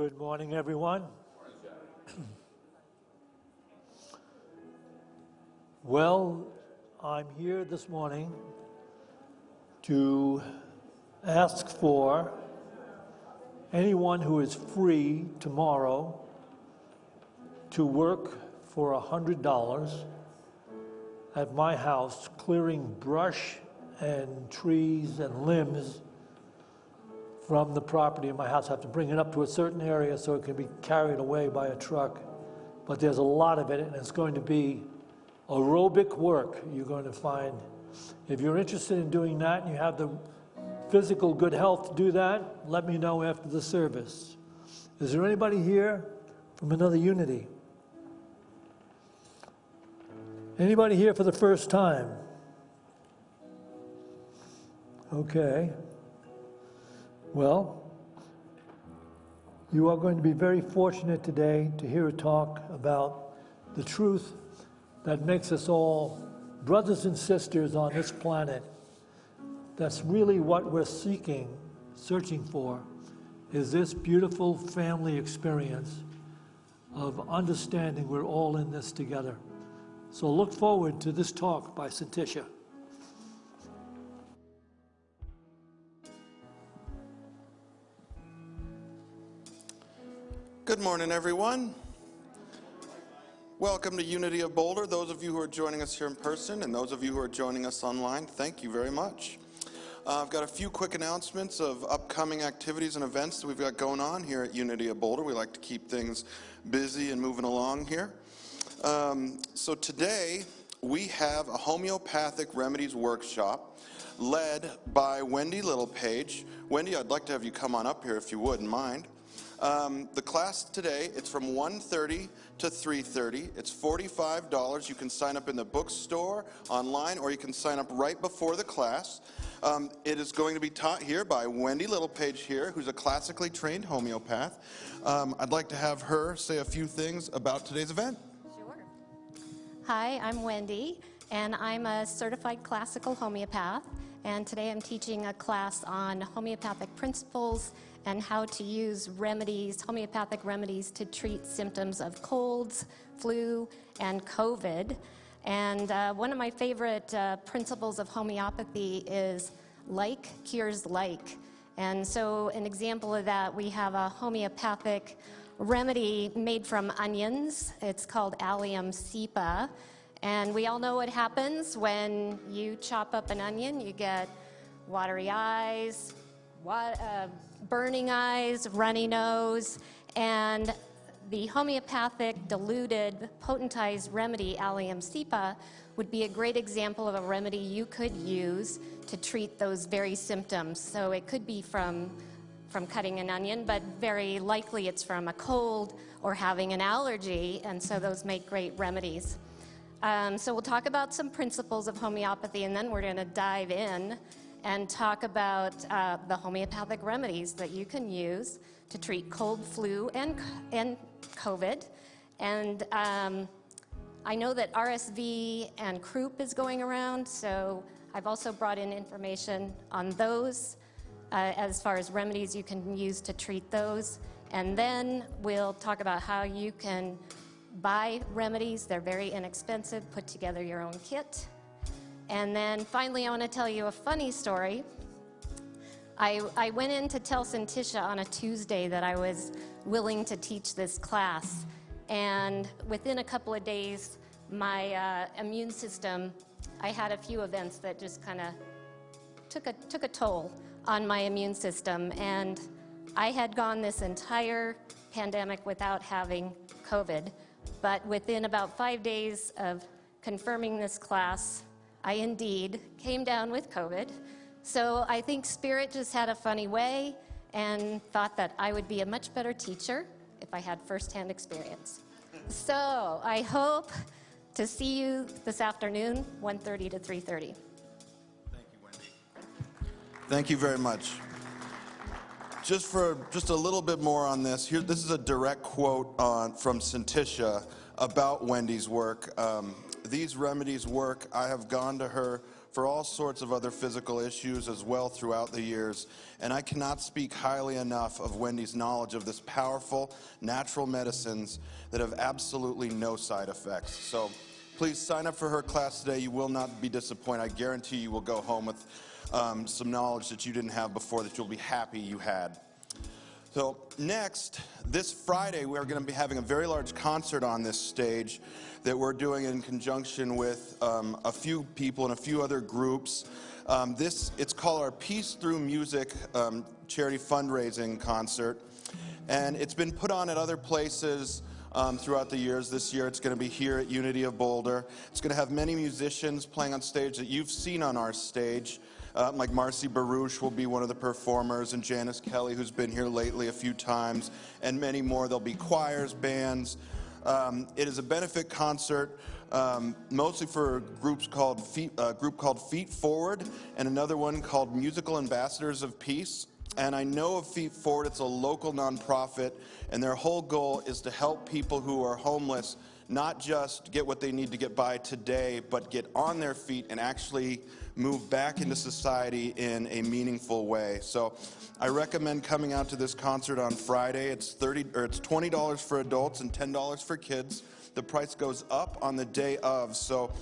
Good morning, everyone. Well, I'm here this morning to ask for anyone who is free tomorrow to work for $100 at my house clearing brush and trees and limbs from the property in my house. I have to bring it up to a certain area so it can be carried away by a truck. But there's a lot of it, and it's going to be aerobic work you're going to find. If you're interested in doing that and you have the physical good health to do that, let me know after the service. Is there anybody here from another Unity? Anybody here for the first time? Okay. Well, you are going to be very fortunate today to hear a talk about the truth that makes us all brothers and sisters on this planet. That's really what we're searching for, is this beautiful family experience of understanding we're all in this together. So look forward to this talk by Syntysche. Good morning, everyone. Welcome to Unity of Boulder. Those of you who are joining us here in person and those of you who are joining us online, thank you very much. I've got a few quick announcements of upcoming activities and events that we've got going on here at Unity of Boulder. We like to keep things busy and moving along here. So today we have a homeopathic remedies workshop led by Wendy Littlepage. Wendy, I'd like to have you come on up here if you wouldn't mind. The class today, it's from 1:30 to 3:30. It's $45. You can sign up in the bookstore, online, or you can sign up right before the class. It is going to be taught here by Wendy Littlepage here, who's a classically trained homeopath. I'd like to have her say a few things about today's event. Sure. Hi, I'm Wendy, and I'm a certified classical homeopath. And today I'm teaching a class on homeopathic principles and how to use remedies, homeopathic remedies, to treat symptoms of colds, flu, and COVID. And one of my favorite principles of homeopathy is like cures like. And so an example of that, we have a homeopathic remedy made from onions. It's called Allium cepa. And we all know what happens when you chop up an onion. You get watery eyes, burning eyes, runny nose, and the homeopathic diluted potentized remedy Allium cepa would be a great example of a remedy you could use to treat those very symptoms. So it could be from cutting an onion, but very likely it's from a cold or having an allergy, and so those make great remedies. So we'll talk about some principles of homeopathy, and then we're going to dive in and talk about the homeopathic remedies that you can use to treat cold, flu, and COVID. And I know that RSV and croup is going around, so I've also brought in information on those as far as remedies you can use to treat those. And then we'll talk about how you can buy remedies. They're very inexpensive. Put together your own kit. And then finally, I want to tell you a funny story. I went in to tell Syntysche on a Tuesday that I was willing to teach this class. And within a couple of days, my immune system, I had a few events that just kind of took a toll on my immune system. And I had gone this entire pandemic without having COVID. But within about 5 days of confirming this class, I indeed came down with COVID. So I think Spirit just had a funny way and thought that I would be a much better teacher if I had firsthand experience. So I hope to see you this afternoon, 1:30 to 3:30. Thank you, Wendy. Thank you very much. Just a little bit more on this, here, this is a direct quote from Syntysche about Wendy's work. these remedies work. I have gone to her for all sorts of other physical issues as well throughout the years, and I cannot speak highly enough of Wendy's knowledge of this powerful natural medicines that have absolutely no side effects. So please sign up for her class today. You will not be disappointed. I guarantee you will go home with some knowledge that you didn't have before that you'll be happy you had. So next, this Friday, we are going to be having a very large concert on this stage that we're doing in conjunction with a few people and a few other groups. It's called our Peace Through Music charity fundraising concert, and it's been put on at other places throughout the years. This year, it's going to be here at Unity of Boulder. It's going to have many musicians playing on stage that you've seen on our stage. Like Marcy Baruch will be one of the performers, and Janice Kelly, who's been here lately a few times, and many more. There'll be choirs, bands. It is a benefit concert, mostly for a group called Feet Forward, and another one called Musical Ambassadors of Peace. And I know of Feet Forward. It's a local nonprofit, and their whole goal is to help people who are homeless not just get what they need to get by today, but get on their feet and actually move back into society in a meaningful way. So I recommend coming out to this concert on Friday. It's $20 for adults and $10 for kids. The price goes up on the day of. So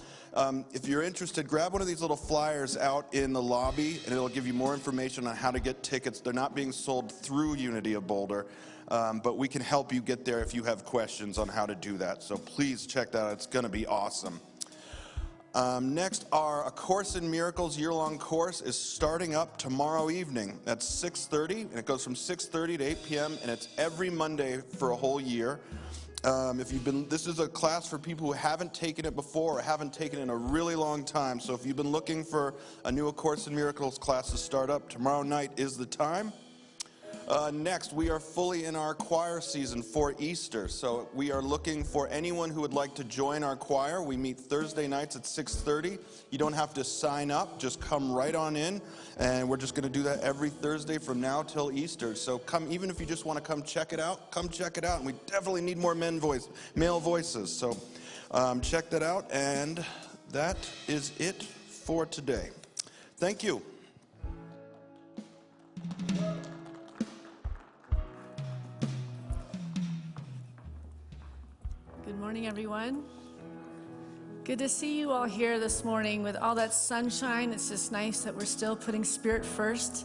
if you're interested, grab one of these little flyers out in the lobby, and it'll give you more information on how to get tickets. They're not being sold through Unity of Boulder, but we can help you get there if you have questions on how to do that. So please check that out. It's going to be awesome. Next, A Course in Miracles year-long course is starting up tomorrow evening. That's 6:30, and it goes from 6:30 to 8 p.m., and it's every Monday for a whole year. This is a class for people who haven't taken it before or haven't taken it in a really long time. So if you've been looking for a new A Course in Miracles class to start up, tomorrow night is the time. Next, we are fully in our choir season for Easter. So we are looking for anyone who would like to join our choir. We meet Thursday nights at 6:30. You don't have to sign up. Just come right on in. And we're just going to do that every Thursday from now till Easter. So come, even if you just want to come check it out, come check it out. And we definitely need more male voices. So check that out. And that is it for today. Thank you. Good morning, everyone. Good to see you all here this morning with all that sunshine. It's just nice that we're still putting Spirit first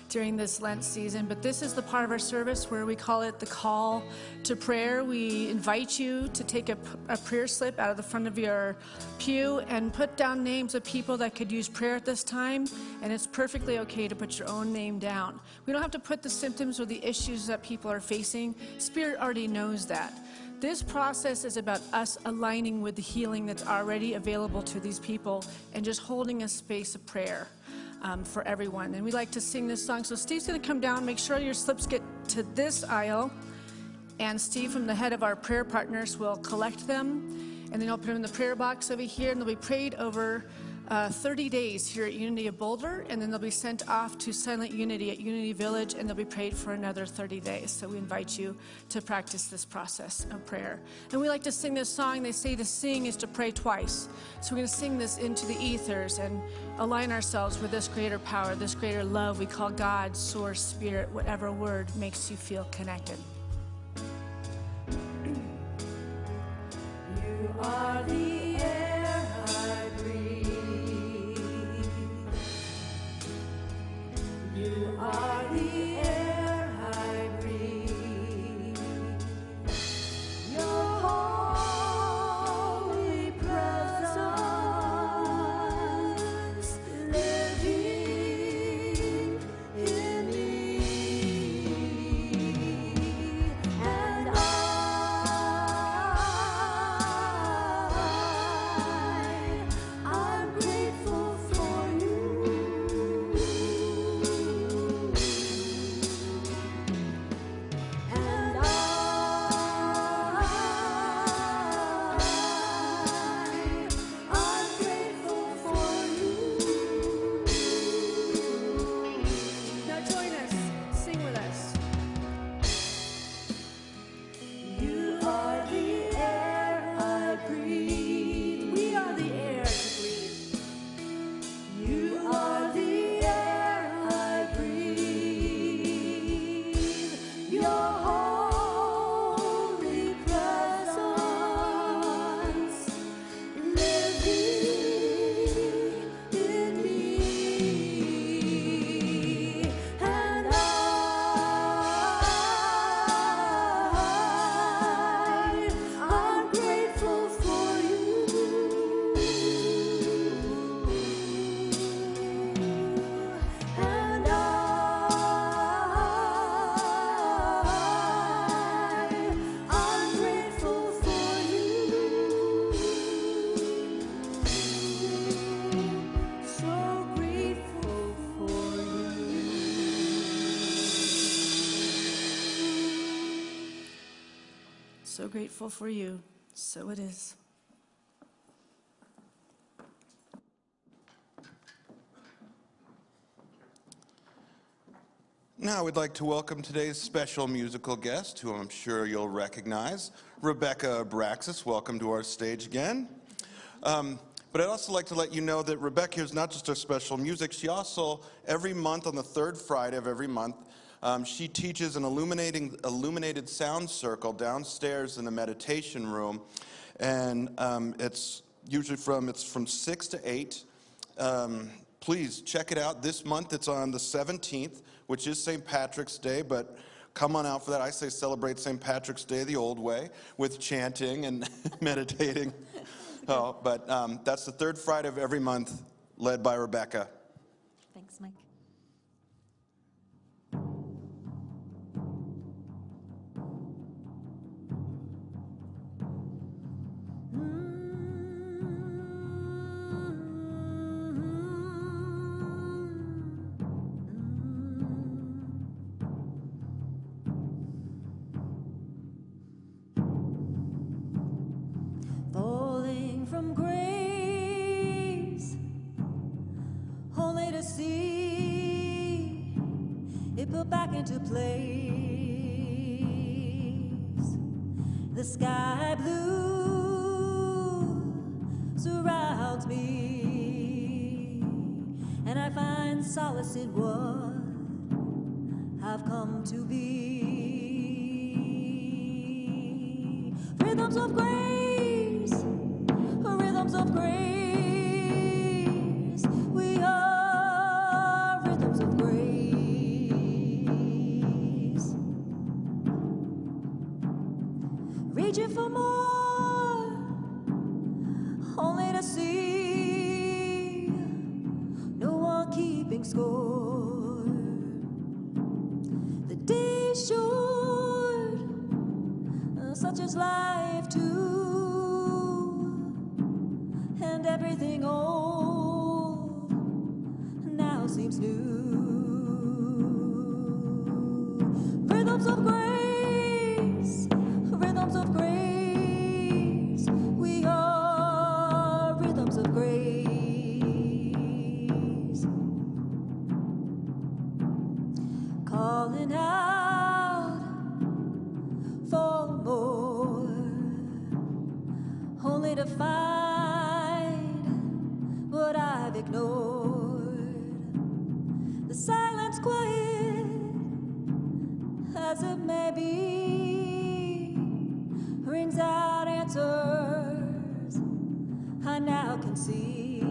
during this Lent season. But this is the part of our service where we call it the call to prayer. We invite you to take a prayer slip out of the front of your pew and put down names of people that could use prayer at this time. And it's perfectly okay to put your own name down. We don't have to put the symptoms or the issues that people are facing. Spirit already knows that. This process is about us aligning with the healing that's already available to these people and just holding a space of prayer for everyone. And we like to sing this song. So Steve's going to come down, make sure your slips get to this aisle. And Steve, from the head of our prayer partners, will collect them. And then he'll put them in the prayer box over here. And they'll be prayed over 30 days here at Unity of Boulder, and then they'll be sent off to Silent Unity at Unity Village, and they'll be prayed for another 30 days. So we invite you to practice this process of prayer. And we like to sing this song. They say to sing is to pray twice. So we're going to sing this into the ethers and align ourselves with this greater power, this greater love we call God, Source, Spirit, whatever word makes you feel connected. You are the air I breathe. You are the air I breathe. Your holy presence living in me. So grateful for you. So it is. Now we'd like to welcome today's special musical guest, who I'm sure you'll recognize, Rebecca Abraxas. Welcome to our stage again. But I'd also like to let you know that Rebecca is not just our special music. She also, every month on the third Friday of every month, she teaches an illuminated sound circle downstairs in the meditation room, and it's usually from 6 to 8. Please check it out. This month it's on the 17th, which is St. Patrick's Day, but come on out for that. I say celebrate St. Patrick's Day the old way, with chanting and meditating. But that's the third Friday of every month, led by Rebecca. Thanks, Mike. Falling from grace, only to see it put back into place. The sky blue surrounds me, and I find solace in what I've come to be. Rhythms of grace, rhythms of grace, we are rhythms of grace. Reaching for more, only to see no one keeping score. The day's short, such is life too, and everything old now seems new. Rhythms of grace, rhythms of grace, we are rhythms of grace. Calling out for more, only to find what I've ignored. The silence quiet as it may be rings out answers I now can see.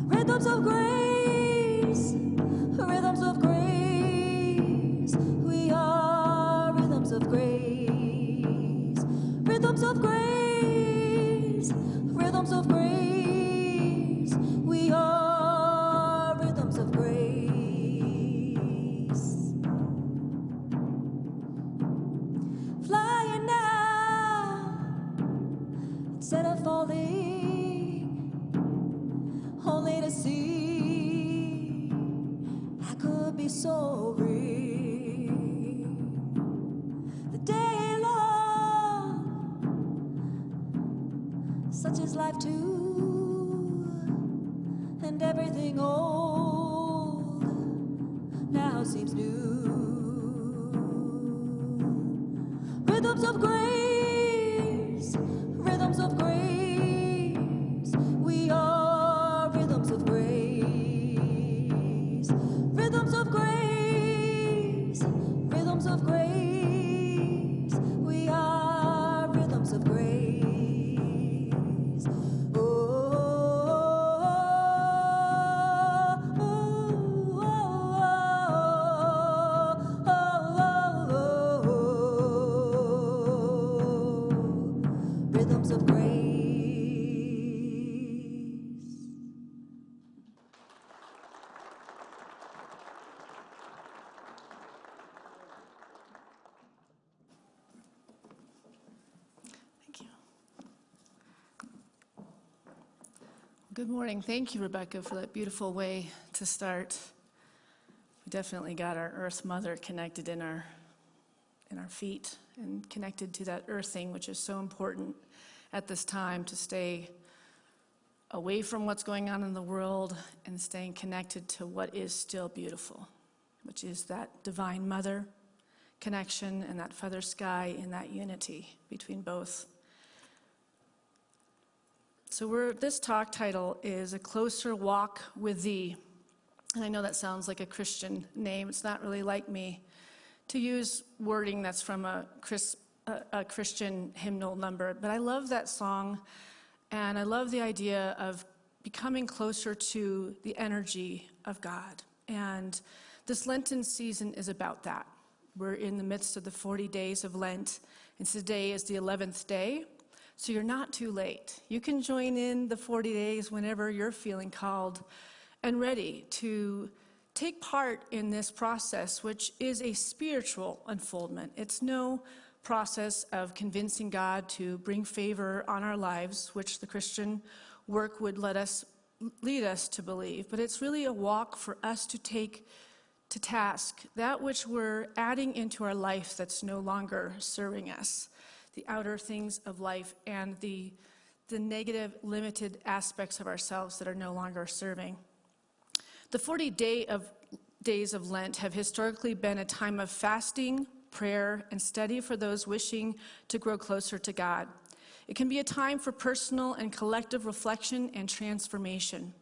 Rhythms of grace, rhythms of grace, we are rhythms of grace. Rhythms of grace, rhythms of grace, we are rhythms of grace. Flying now instead of falling, only to see I could be so real. The day long, such is life too, and everything old now seems new. Rhythms of grace, rhythms of grace, we are rhythms of grace. Rhythms of grace, rhythms of grace, we are rhythms of grace. Oh, oh, oh, oh, oh, oh, rhythms of grace. Thank you. Good morning. Thank you, Rebecca, for that beautiful way to start. We definitely got our Earth Mother connected in our in our feet and connected to that earthing, which is so important at this time to stay away from what's going on in the world and staying connected to what is still beautiful, which is that divine mother connection and that feather sky and that unity between both. So this talk title is A Closer Walk with Thee. And I know that sounds like a Christian name. It's not really like me to use wording that's from a Christian hymnal number. But I love that song, and I love the idea of becoming closer to the energy of God. And this Lenten season is about that. We're in the midst of the 40 days of Lent, and today is the 11th day. So you're not too late. You can join in the 40 days whenever you're feeling called and ready to take part in this process, which is a spiritual unfoldment. It's no process of convincing God to bring favor on our lives, which the Christian work would lead us to believe, but it's really a walk for us to take to task that which we're adding into our life that's no longer serving us, the outer things of life and the negative, limited aspects of ourselves that are no longer serving. The 40 days of Lent have historically been a time of fasting, prayer, and study for those wishing to grow closer to God. It can be a time for personal and collective reflection and transformation.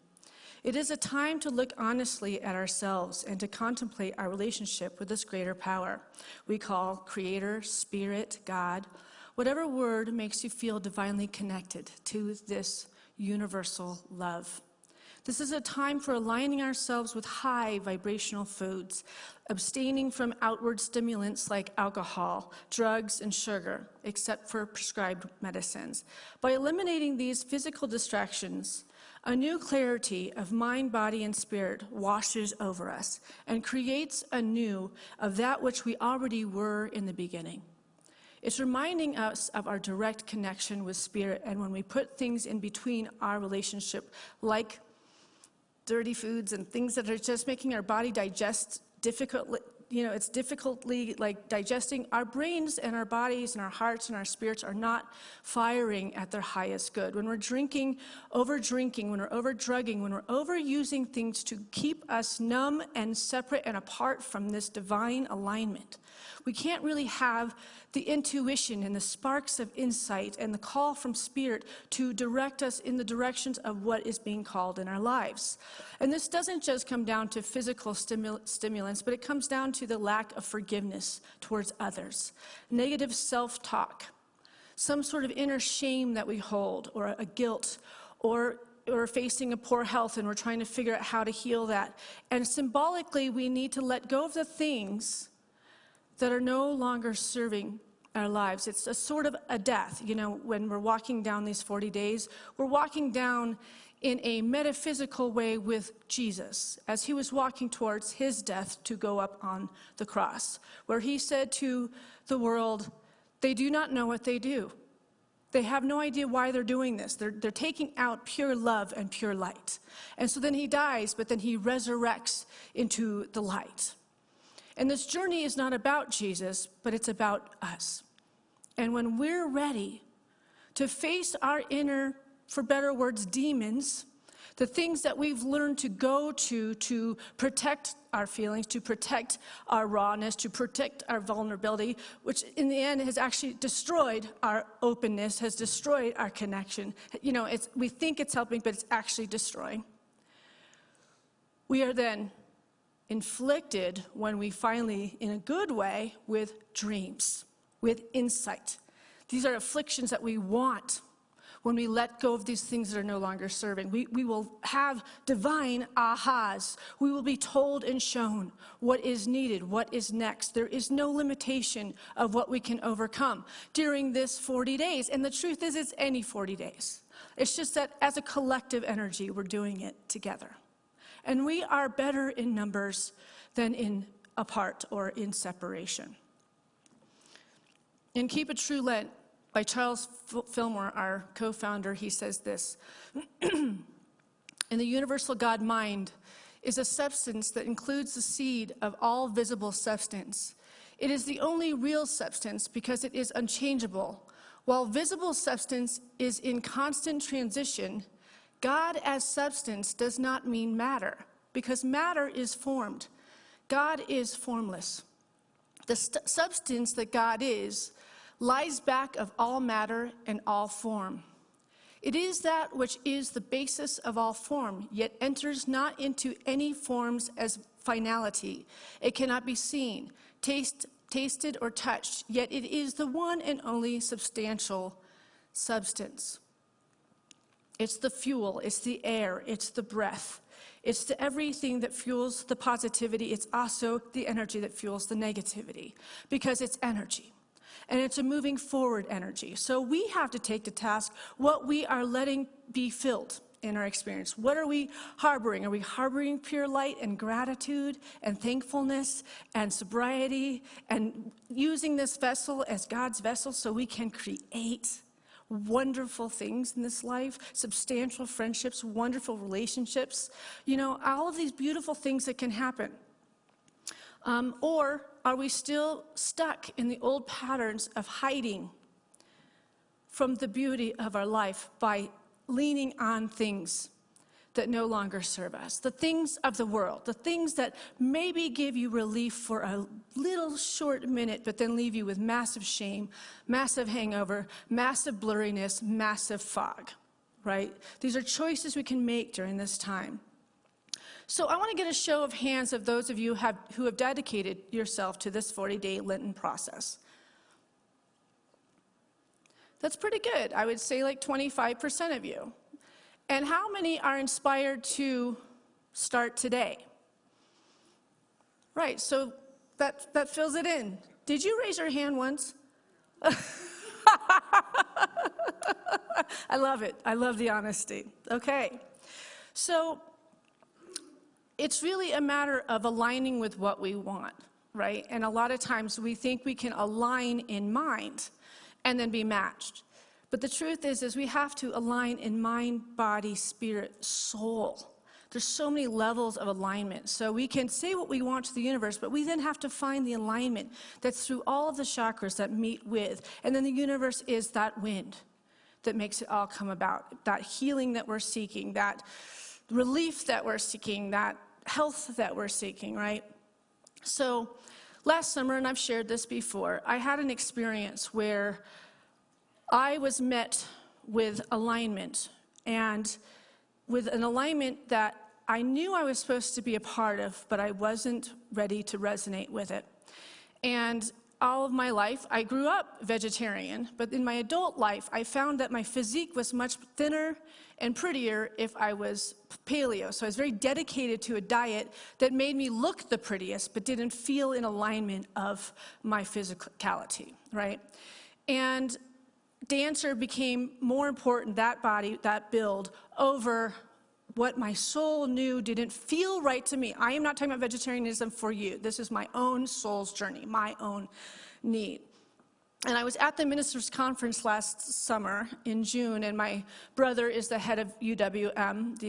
It is a time to look honestly at ourselves and to contemplate our relationship with this greater power we call Creator, Spirit, God, whatever word makes you feel divinely connected to this universal love. This is a time for aligning ourselves with high vibrational foods, abstaining from outward stimulants like alcohol, drugs, and sugar, except for prescribed medicines. By eliminating these physical distractions, a new clarity of mind, body, and spirit washes over us and creates anew of that which we already were in the beginning. It's reminding us of our direct connection with Spirit, and when we put things in between our relationship, like dirty foods and things that are just making our body digest difficultly, it's difficultly like digesting, our brains and our bodies and our hearts and our spirits are not firing at their highest good. When we're over-drinking, when we're over-drugging, when we're overusing things to keep us numb and separate and apart from this divine alignment, we can't really have the intuition and the sparks of insight and the call from Spirit to direct us in the directions of what is being called in our lives. And this doesn't just come down to physical stimulants, but it comes down to the lack of forgiveness towards others, negative self-talk, some sort of inner shame that we hold, or a guilt, or facing a poor health and we're trying to figure out how to heal that. And symbolically, we need to let go of the things that are no longer serving our lives. It's a sort of a death. When we're walking down these 40 days, we're walking down in a metaphysical way with Jesus, as he was walking towards his death to go up on the cross, where he said to the world, they do not know what they do. They have no idea why they're doing this. They're taking out pure love and pure light. And so then he dies, but then he resurrects into the light. And this journey is not about Jesus, but it's about us. And when we're ready to face our inner, for better words, demons, the things that we've learned to go to protect our feelings, to protect our rawness, to protect our vulnerability, which in the end has actually destroyed our openness, has destroyed our connection. We think it's helping, but it's actually destroying. We are then inflicted, when we finally, in a good way, with dreams, with insight. These are afflictions that we want when we let go of these things that are no longer serving. We will have divine ahas. We will be told and shown what is needed, what is next. There is no limitation of what we can overcome during this 40 days. And the truth is, it's any 40 days. It's just that as a collective energy, we're doing it together. And we are better in numbers than in apart or in separation. In Keep a True Lent by Charles Fillmore, our co-founder, he says this: in the universal God mind is a substance that includes the seed of all visible substance. It is the only real substance because it is unchangeable. While visible substance is in constant transition, God as substance does not mean matter, because matter is formed. God is formless. The substance that God is lies back of all matter and all form. It is that which is the basis of all form, yet enters not into any forms as finality. It cannot be seen, tasted, or touched, yet it is the one and only substantial substance. It's the fuel, it's the air, it's the breath. It's the everything that fuels the positivity. It's also the energy that fuels the negativity, because it's energy. And it's a moving forward energy. So we have to take to task what we are letting be filled in our experience. What are we harboring? Are we harboring pure light and gratitude and thankfulness and sobriety and using this vessel as God's vessel so we can create wonderful things in this life, substantial friendships, wonderful relationships, all of these beautiful things that can happen? Or are we still stuck in the old patterns of hiding from the beauty of our life by leaning on things that no longer serve us? The things of the world, the things that maybe give you relief for a little short minute, but then leave you with massive shame, massive hangover, massive blurriness, massive fog, right? These are choices we can make during this time. So I want to get a show of hands of those of you who have dedicated yourself to this 40-day Lenten process. That's pretty good. I would say like 25% of you. And how many are inspired to start today? Right, so that fills it in. Did you raise your hand once? I love it. I love the honesty. Okay, so it's really a matter of aligning with what we want, right? And a lot of times we think we can align in mind and then be matched. But the truth is we have to align in mind, body, spirit, soul. There's so many levels of alignment. So we can say what we want to the universe, but we then have to find the alignment that's through all of the chakras that meet with. And then the universe is that wind that makes it all come about. That healing that we're seeking, that relief that we're seeking, that health that we're seeking, right? So last summer, and I've shared this before, I had an experience where I was met with alignment, and with an alignment that I knew I was supposed to be a part of, but I wasn't ready to resonate with it. And all of my life, I grew up vegetarian, but in my adult life, I found that my physique was much thinner and prettier if I was paleo. So I was very dedicated to a diet that made me look the prettiest, but didn't feel in alignment of my physicality, right? And dancer became more important, that body, that build, over what my soul knew didn't feel right to me. I am not talking about vegetarianism for you. This is my own soul's journey, my own need. And I was at the ministers' conference last summer in June, and my brother is the head of UWM, the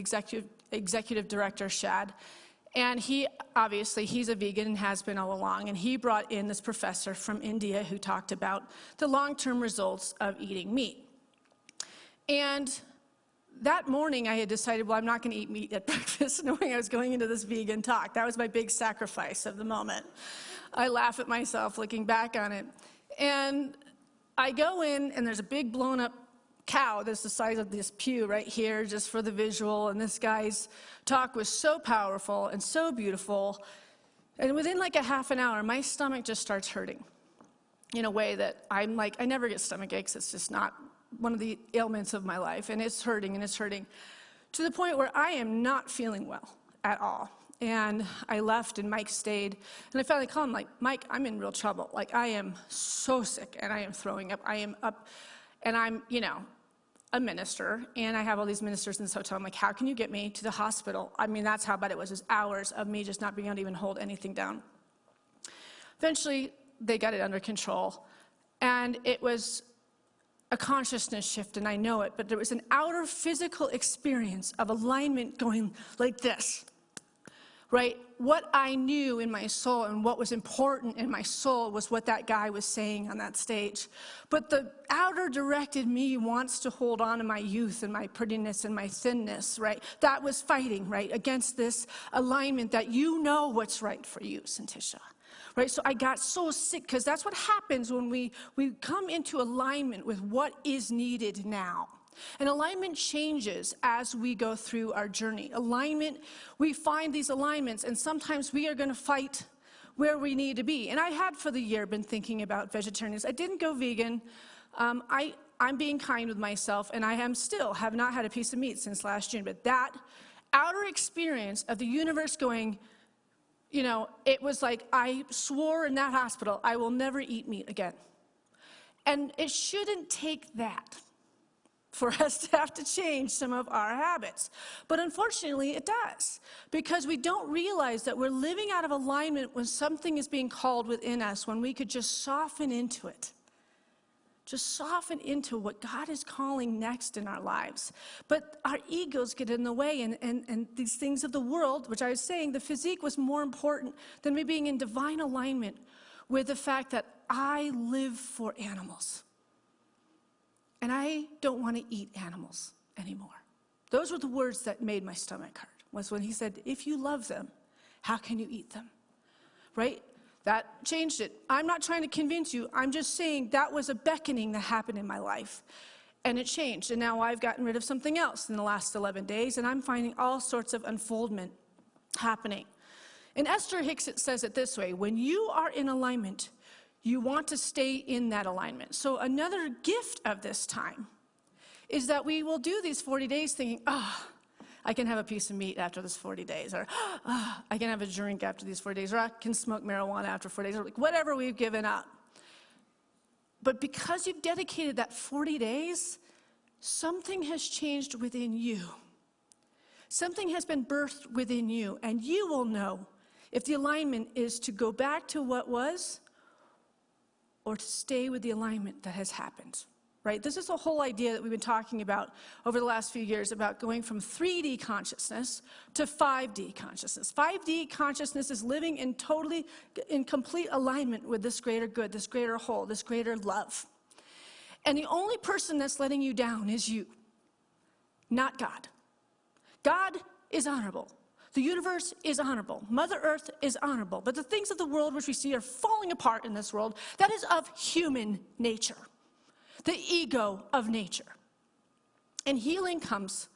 executive director, Shad. And he's a vegan and has been all along. And he brought in this professor from India who talked about the long-term results of eating meat. And that morning I had decided, well, I'm not going to eat meat at breakfast, knowing I was going into this vegan talk. That was my big sacrifice of the moment. I laugh at myself looking back on it. And I go in, and there's a big blown up cow that's the size of this pew right here, just for the visual. And this guy's talk was so powerful and so beautiful. And within like a half an hour, my stomach just starts hurting in a way that I'm like, I never get stomach aches. It's just not one of the ailments of my life. And it's hurting, to the point where I am not feeling well at all. And I left, and Mike stayed. And I finally called him, like, Mike, I'm in real trouble. Like, I am so sick, and I am throwing up. I am up, and I'm, a minister, and I have all these ministers in this hotel. I'm like, how can you get me to the hospital? I mean, that's how bad it was. It was hours of me just not being able to even hold anything down. Eventually, they got it under control, and it was a consciousness shift, and I know it, but there was an outer physical experience of alignment going like this. right? What I knew in my soul and what was important in my soul was what that guy was saying on that stage. But the outer directed me wants to hold on to my youth and my prettiness and my thinness, right? That was fighting, right, against this alignment that you know what's right for you, Syntysche. Right, so I got so sick because that's what happens when we come into alignment with what is needed now. And alignment changes as we go through our journey. Alignment, we find these alignments, and sometimes we are going to fight where we need to be. And I had for the year been thinking about vegetarianism. I didn't go vegan. I'm being kind with myself, and I have not had a piece of meat since last June. But that outer experience of the universe going, you know, it was like I swore in that hospital, I will never eat meat again. And it shouldn't take that for us to have to change some of our habits. But unfortunately, it does. Because we don't realize that we're living out of alignment when something is being called within us, when we could just soften into it. Just soften into what God is calling next in our lives. But our egos get in the way, and these things of the world, which I was saying, the physique was more important than me being in divine alignment with the fact that I live for animals. And I don't want to eat animals anymore. Those were the words that made my stomach hurt, was when he said, if you love them, how can you eat them? Right? That changed it. I'm not trying to convince you. I'm just saying that was a beckoning that happened in my life. And it changed. And now I've gotten rid of something else in the last 11 days, and I'm finding all sorts of unfoldment happening. And Esther Hicks says it this way: when you are in alignment, you want to stay in that alignment. So another gift of this time is that we will do these 40 days thinking, I can have a piece of meat after this 40 days, or I can have a drink after these 40 days, or I can smoke marijuana after 40 days, or like whatever we've given up. But because you've dedicated that 40 days, something has changed within you. Something has been birthed within you, and you will know if the alignment is to go back to what was or to stay with the alignment that has happened. Right? This is the whole idea that we've been talking about over the last few years, about going from 3D consciousness to 5D consciousness. 5D consciousness is living in complete alignment with this greater good, this greater whole, this greater love. And the only person that's letting you down is you, not God. God is honorable. The universe is honorable. Mother Earth is honorable. But the things of the world which we see are falling apart in this world, that is of human nature. The ego of nature. And healing comes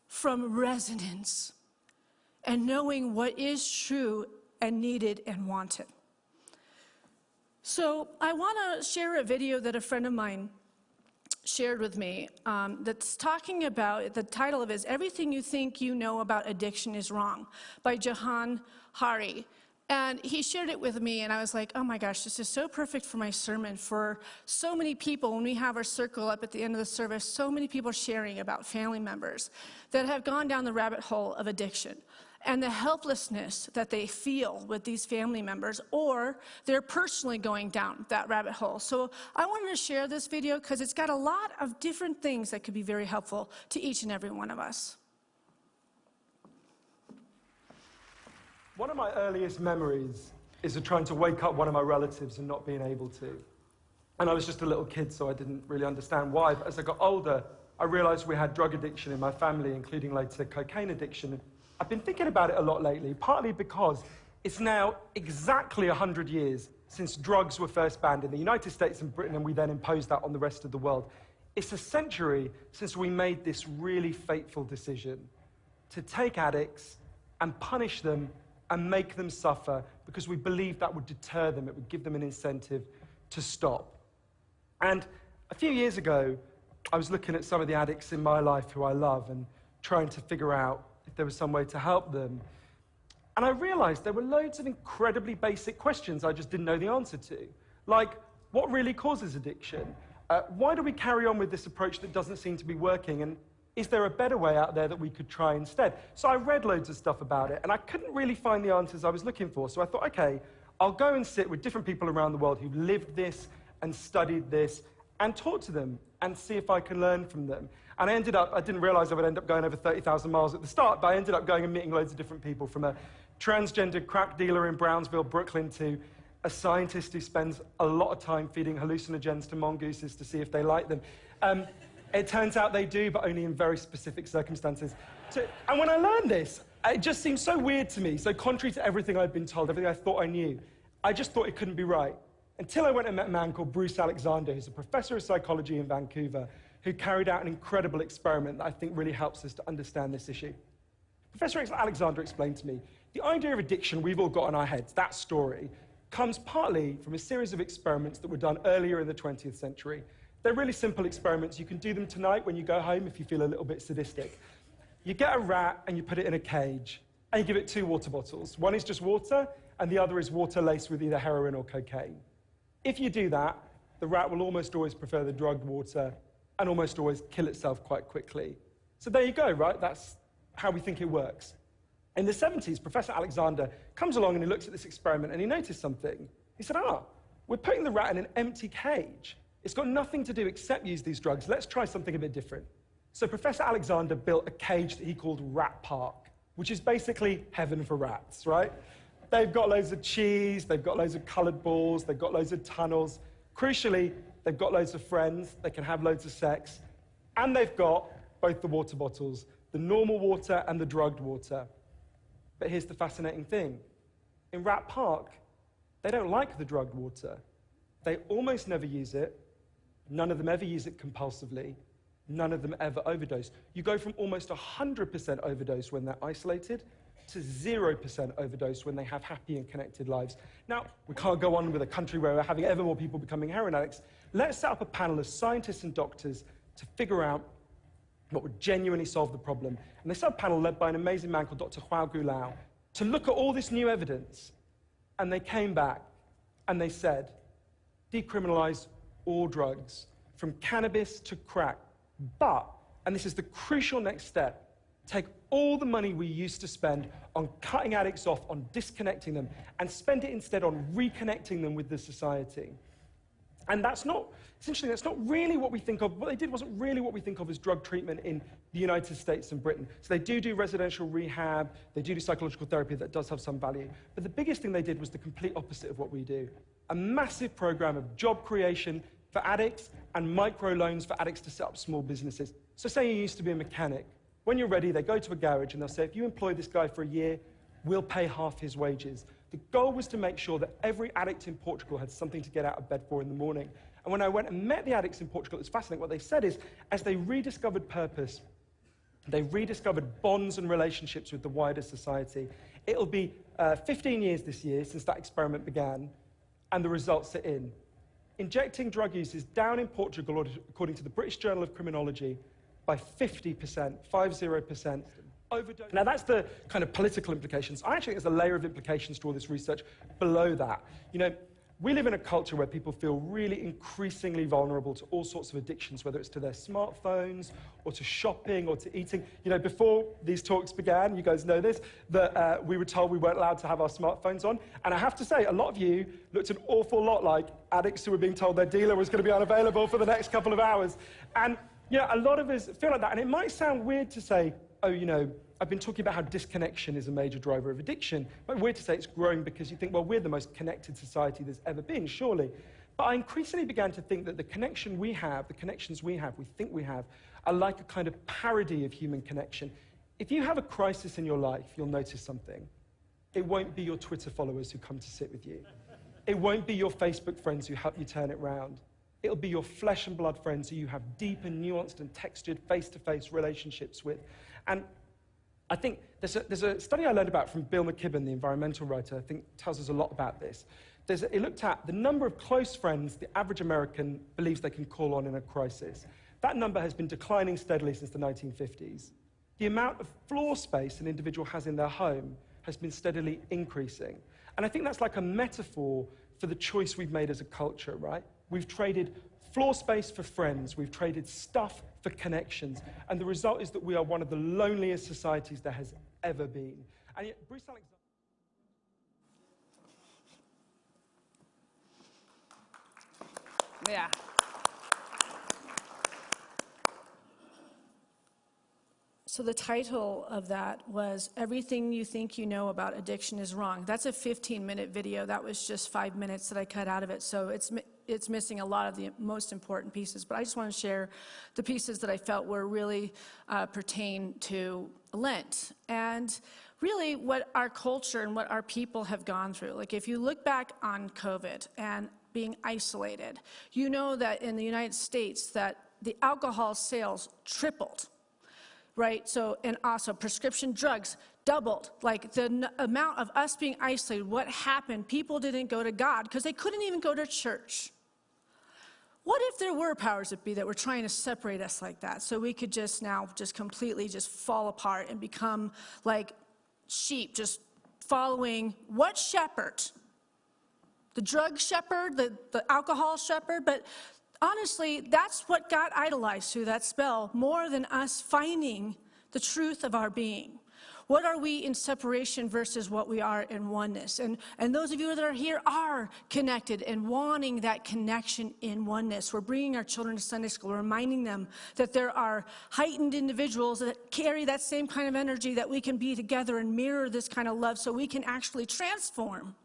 from resonance and knowing what is true and needed and wanted. So I want to share a video that a friend of mine shared with me that's talking about, the title of it is Everything You Think You Know About Addiction Is Wrong, by Jahan Hari. And he shared it with me, and I was like, oh my gosh, this is so perfect for my sermon, for so many people. When we have our circle up at the end of the service, so many people sharing about family members that have gone down the rabbit hole of addiction and the helplessness that they feel with these family members, or they're personally going down that rabbit hole. So I wanted to share this video because it's got a lot of different things that could be very helpful to each and every one of us. One of my earliest memories is of trying to wake up one of my relatives and not being able to. And I was just a little kid, so I didn't really understand why. But as I got older, I realized we had drug addiction in my family, including later cocaine addiction. And I've been thinking about it a lot lately, partly because it's now exactly 100 years since drugs were first banned in the United States and Britain, and we then imposed that on the rest of the world. It's a century since we made this really fateful decision to take addicts and punish them and make them suffer because we believed that would deter them. It would give them an incentive to stop. And a few years ago, I was looking at some of the addicts in my life who I love and trying to figure out if there was some way to help them. And I realized there were loads of incredibly basic questions I just didn't know the answer to. Like, what really causes addiction? Why do we carry on with this approach that doesn't seem to be working? And is there a better way out there that we could try instead? So I read loads of stuff about it, and I couldn't really find the answers I was looking for. So I thought, okay, I'll go and sit with different people around the world who've lived this and studied this and talk to them and see if I can learn from them. And I didn't realize I would end up going over 30,000 miles at the start, but I ended up going and meeting loads of different people, from a transgender crack dealer in Brownsville, Brooklyn, to a scientist who spends a lot of time feeding hallucinogens to mongooses to see if they like them. It turns out they do, but only in very specific circumstances. And when I learned this, it just seemed so weird to me, so contrary to everything I'd been told, everything I thought I knew. I just thought it couldn't be right. Until I went and met a man called Bruce Alexander, who's a professor of psychology in Vancouver, who carried out an incredible experiment that I think really helps us to understand this issue. Professor Alexander explained to me, the idea of addiction we've all got in our heads, that story, comes partly from a series of experiments that were done earlier in the 20th century. They're really simple experiments. You can do them tonight when you go home if you feel a little bit sadistic. You get a rat and you put it in a cage, and you give it 2 water bottles. One is just water, and the other is water laced with either heroin or cocaine. If you do that, the rat will almost always prefer the drugged water and almost always kill itself quite quickly. So there you go, right? That's how we think it works. In the 70s, Professor Alexander comes along and he looks at this experiment and he noticed something. He said, we're putting the rat in an empty cage. It's got nothing to do except use these drugs. Let's try something a bit different. So Professor Alexander built a cage that he called Rat Park, which is basically heaven for rats, right? They've got loads of cheese, they've got loads of colored balls, they've got loads of tunnels. Crucially, they've got loads of friends, they can have loads of sex, and they've got both the water bottles, the normal water and the drugged water. But here's the fascinating thing. In Rat Park, they don't like the drugged water. They almost never use it. None of them ever use it compulsively. None of them ever overdose. You go from almost 100% overdose when they're isolated to 0% overdose when they have happy and connected lives. Now, we can't go on with a country where we're having ever more people becoming heroin addicts. Let's set up a panel of scientists and doctors to figure out what would genuinely solve the problem. And they set up a panel led by an amazing man called Dr. Huao Gulao to look at all this new evidence. And they came back and they said, decriminalize all drugs, from cannabis to crack. But, and this is the crucial next step, take all the money we used to spend on cutting addicts off, on disconnecting them, and spend it instead on reconnecting them with the society. And that's not, essentially, that's not really what we think of. What they did wasn't really what we think of as drug treatment in the United States and Britain. So they do residential rehab, they do psychological therapy that does have some value. But the biggest thing they did was the complete opposite of what we do. A massive program of job creation for addicts and microloans for addicts to set up small businesses. So say you used to be a mechanic. When you're ready, they go to a garage and they'll say, if you employ this guy for a year, we'll pay half his wages. The goal was to make sure that every addict in Portugal had something to get out of bed for in the morning. And when I went and met the addicts in Portugal, it was fascinating. What they said is, as they rediscovered purpose, they rediscovered bonds and relationships with the wider society. It'll be 15 years this year since that experiment began, and the results are in. Injecting drug use is down in Portugal, according to the British Journal of Criminology, by 50%, 50%. Overdose. Now, that's the kind of political implications. I actually think there's a layer of implications to all this research below that. You know, we live in a culture where people feel really increasingly vulnerable to all sorts of addictions, whether it's to their smartphones or to shopping or to eating. You know, before these talks began, you guys know this, that we were told we weren't allowed to have our smartphones on. And I have to say, a lot of you looked an awful lot like addicts who were being told their dealer was going to be unavailable for the next couple of hours. And, you know, a lot of us feel like that. And it might sound weird to say, oh, you know, I've been talking about how disconnection is a major driver of addiction. But weird to say it's growing because you think, well, we're the most connected society there's ever been, surely. But I increasingly began to think that the connection we have, the connections we have, we think we have, are like a kind of parody of human connection. If you have a crisis in your life, you'll notice something. It won't be your Twitter followers who come to sit with you. It won't be your Facebook friends who help you turn it round. It'll be your flesh and blood friends who you have deep and nuanced and textured face-to-face relationships with. And I think there's a study I learned about from Bill McKibben, the environmental writer, I think tells us a lot about this. It looked at the number of close friends the average American believes they can call on in a crisis. That number has been declining steadily since the 1950s. The amount of floor space an individual has in their home has been steadily increasing. And I think that's like a metaphor for the choice we've made as a culture, right? We've traded floor space for friends. We've traded stuff for connections. And the result is that we are one of the loneliest societies there has ever been. And yet, Bruce Alexander... Yeah. So the title of that was Everything You Think You Know About Addiction is Wrong. That's a 15-minute video. That was just 5 minutes that I cut out of it. So it's missing a lot of the most important pieces. But I just want to share the pieces that I felt were really pertain to Lent. And really what our culture and what our people have gone through. Like if you look back on COVID and being isolated, you know that in the United States that the alcohol sales tripled. Right, so, and also prescription drugs doubled. Like the amount of us being isolated, what happened? People didn't go to God because they couldn't even go to church. What if there were powers that be that were trying to separate us like that so we could just now just completely just fall apart and become like sheep, just following what shepherd? The drug shepherd, the alcohol shepherd, but honestly, that's what got idolized through that spell, more than us finding the truth of our being. What are we in separation versus what we are in oneness? And those of you that are here are connected and wanting that connection in oneness. We're bringing our children to Sunday school, reminding them that there are heightened individuals that carry that same kind of energy, that we can be together and mirror this kind of love so we can actually transform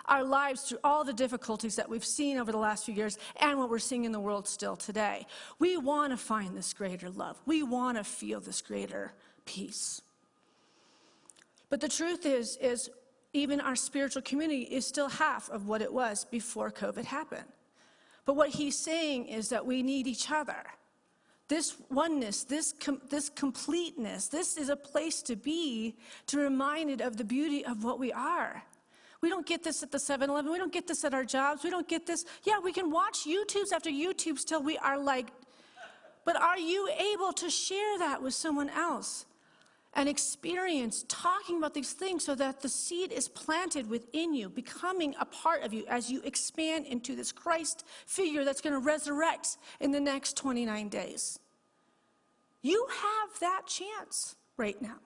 our lives through all the difficulties that we've seen over the last few years and what we're seeing in the world still today. We want to find this greater love. We want to feel this greater peace. But the truth is even our spiritual community is still half of what it was before COVID happened. But what he's saying is that we need each other. This oneness, this completeness, this is a place to be, to be reminded of the beauty of what we are. We don't get this at the 7-Eleven. We don't get this at our jobs. We don't get this. Yeah, we can watch YouTubes after YouTubes till we are like, but are you able to share that with someone else and experience talking about these things so that the seed is planted within you, becoming a part of you as you expand into this Christ figure that's going to resurrect in the next 29 days? You have that chance right now.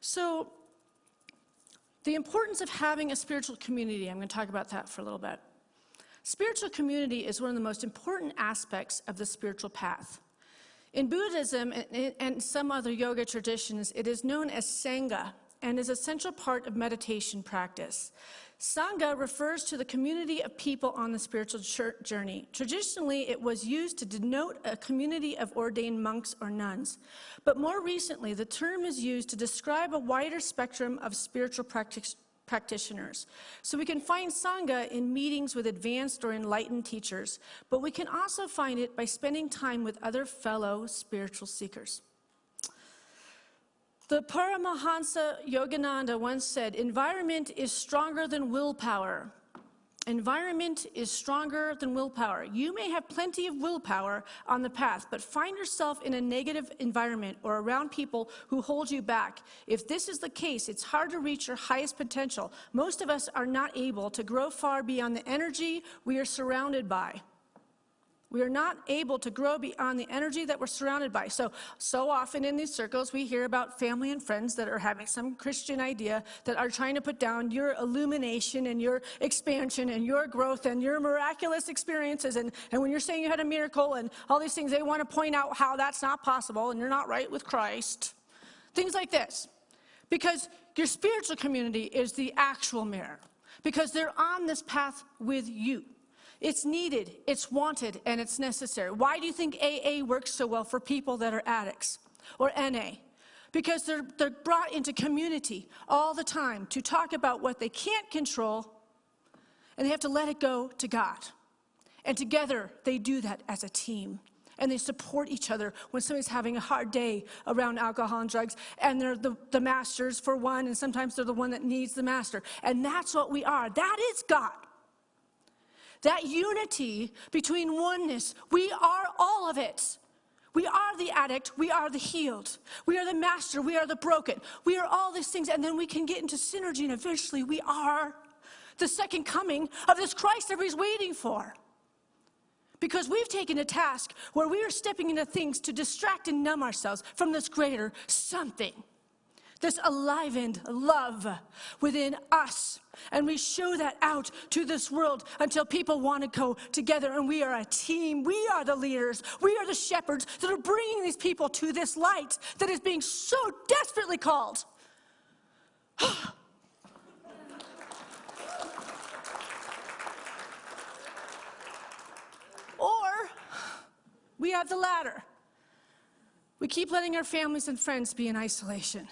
So, the importance of having a spiritual community, I'm going to talk about that for a little bit. Spiritual community is one of the most important aspects of the spiritual path. In Buddhism and some other yoga traditions, it is known as Sangha and is a central part of meditation practice. Sangha refers to the community of people on the spiritual journey. Traditionally, it was used to denote a community of ordained monks or nuns. But more recently, the term is used to describe a wider spectrum of spiritual practitioners. So we can find Sangha in meetings with advanced or enlightened teachers, but we can also find it by spending time with other fellow spiritual seekers. The Paramahansa Yogananda once said, environment is stronger than willpower. Environment is stronger than willpower. You may have plenty of willpower on the path, but find yourself in a negative environment or around people who hold you back. If this is the case, it's hard to reach your highest potential. Most of us are not able to grow far beyond the energy we are surrounded by. We are not able to grow beyond the energy that we're surrounded by. So often in these circles, we hear about family and friends that are having some Christian idea that are trying to put down your illumination and your expansion and your growth and your miraculous experiences. And when you're saying you had a miracle and all these things, they want to point out how that's not possible and you're not right with Christ. Things like this. Because your spiritual community is the actual mirror. Because they're on this path with you. It's needed, it's wanted, and it's necessary. Why do you think AA works so well for people that are addicts or NA? Because they're brought into community all the time to talk about what they can't control, and they have to let it go to God. And together, they do that as a team. And they support each other when somebody's having a hard day around alcohol and drugs, and they're the masters for one, and sometimes they're the one that needs the master. And that's what we are. That is God. That unity between oneness, we are all of it. We are the addict, we are the healed. We are the master, we are the broken. We are all these things, and then we can get into synergy, and eventually we are the second coming of this Christ everybody's waiting for. Because we've taken a task where we are stepping into things to distract and numb ourselves from this greater something this alivened love within us. And we show that out to this world until people want to go together. And we are a team. We are the leaders. We are the shepherds that are bringing these people to this light that is being so desperately called. Or we have the latter. We keep letting our families and friends be in isolation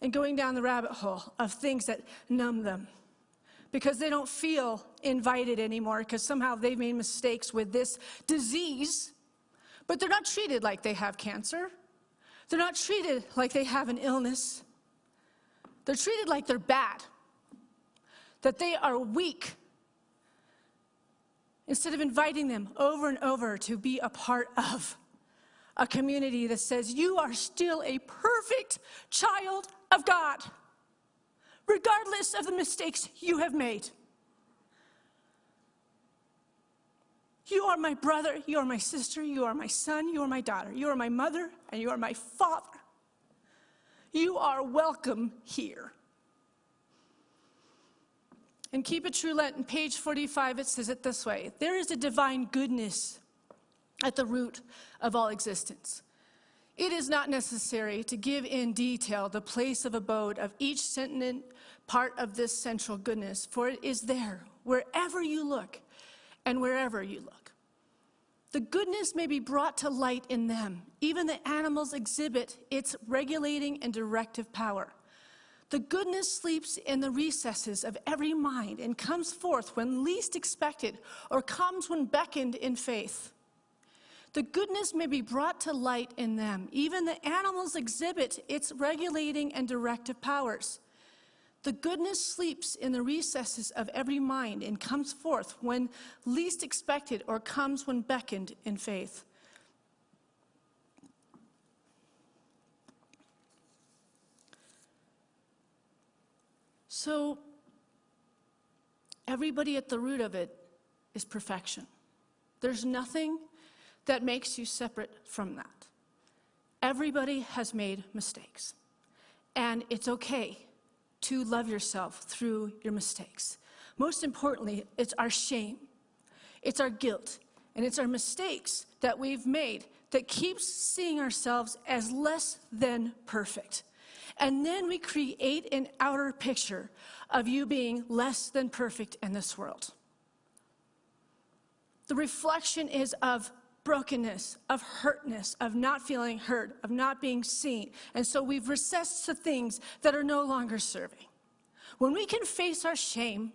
and going down the rabbit hole of things that numb them because they don't feel invited anymore because somehow they've made mistakes with this disease, but they're not treated like they have cancer. They're not treated like they have an illness. They're treated like they're bad, that they are weak. Instead of inviting them over and over to be a part of a community that says you are still a perfect child of God, regardless of the mistakes you have made. You are my brother, you are my sister, you are my son, you are my daughter, you are my mother, and you are my father. You are welcome here. In Keep It True Lent, on page 45, it says it this way: there is a divine goodness at the root of all existence. It is not necessary to give in detail the place of abode of each sentient part of this central goodness, for it is there, wherever you look and wherever you look. The goodness may be brought to light in them. Even the animals exhibit its regulating and directive power. The goodness sleeps in the recesses of every mind and comes forth when least expected or comes when beckoned in faith. The goodness may be brought to light in them. Even the animals exhibit its regulating and directive powers. The goodness sleeps in the recesses of every mind and comes forth when least expected or comes when beckoned in faith. So, everybody at the root of it is perfection. There's nothing that makes you separate from that. Everybody has made mistakes. And it's okay to love yourself through your mistakes. Most importantly, it's our shame, it's our guilt, and it's our mistakes that we've made that keeps seeing ourselves as less than perfect. And then we create an outer picture of you being less than perfect in this world. The reflection is of brokenness, of hurtness, of not feeling heard, of not being seen. And so we've recessed to things that are no longer serving. When we can face our shame,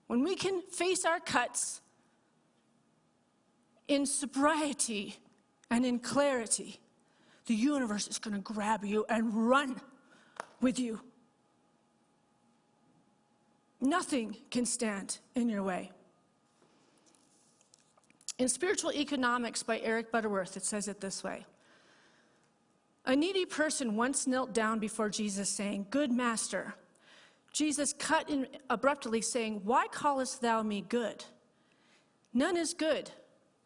when we can face our cuts in sobriety and in clarity, the universe is going to grab you and run with you. Nothing can stand in your way. In Spiritual Economics by Eric Butterworth, it says it this way: a needy person once knelt down before Jesus saying, "Good master." Jesus cut in abruptly saying, "Why callest thou me good? None is good,